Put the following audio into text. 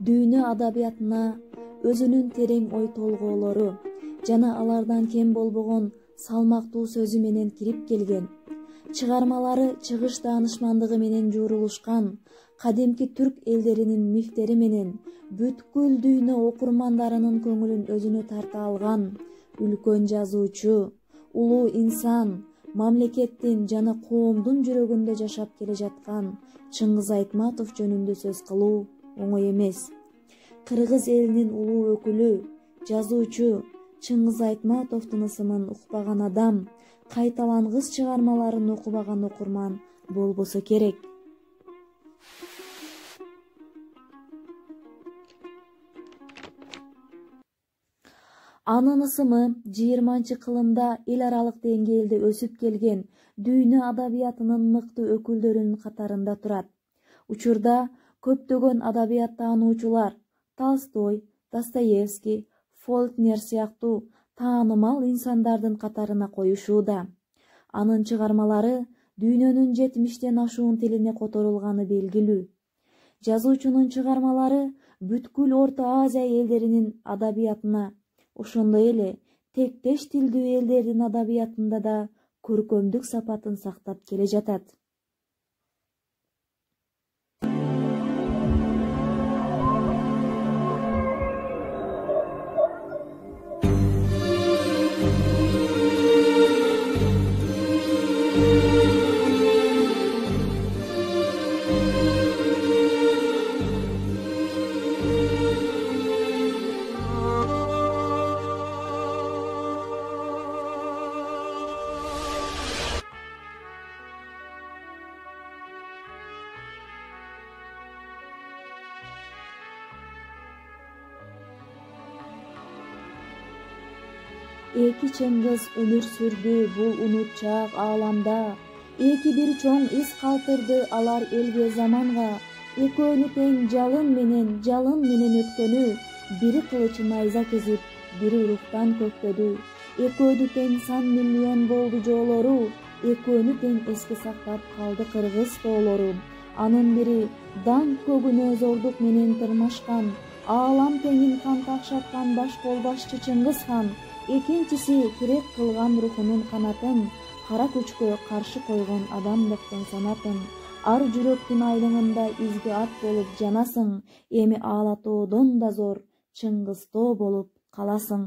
дүйнө адабиятына өзүнүн терең ой толгоолору жана алардан кем болбогон салмактуу сөзү менен кирип келген. Чыгармалары чыгыш даанышмандыгы менен жуурулушкан кадимки түрк элдеринин мифтери менен бүткүл дүйнө окурмандарынын көңүлүн өзүнө тарта алган үлкөн жазуучу, улуу инсан, мамлекеттин жана коомдун жүрөгүндө жашап келе жаткан Чыңгыз Айтматов жөнүндө сөз кылуу оңой эмес. Кыргыз элинин улуу өкүлү, жазуучу Чыңгыз Айтматовдун ысымын укпаган адам, кайталангыс чыгармаларын окубаган окурман болбосо керек. Анын ысымы 20-кылымда эл аралык деңгээлде өсүп келген дүйнө адабиятынын мыкты өкүлдөрүнүн катарында турат. Учурда көптөгөн адабият таануучулар Толстой, Достоевский, Фолкнер сыяктуу таанымал инсандардын катарына коюшууда. Анын чыгармалары дүйнөнүн 70тен ашуун тилине которулганы белгилүү. Жазуучунун чыгармалары бүткүл Орто Азия элдеринин адабиятына, ошондой эле тектеш тилдүү элдердин адабиятында да көркөмдүк сапатын сактап келе жатат. Эки Чыңгыз өмүр сүрдү бул унутчаак ааламда. Эки бир чоң из калтырды алар элге заманга. Экөөнү тең жалын менен өткөнү. Бири кылычы найза кезип, бири уруктан көктөдү. Экөөнү тең сан миллион болду жоолору. Экөөнү тең эске сактап калды кыргыз тоолору. Анын бири даңк көгүнө зордук менен тырмашкан. Аалам теңин кан какшаткан баш болбашчы Чыңгыз хан. Экинчиси тирек кылган рухунун канатын, кара күчкө каршы койгон адамдыктын санатын. Ар жүрөктүн айлыңында изги ат болуп жанасың, эми Ала тоодон да зор Чыңгыз тоо болуп каласың.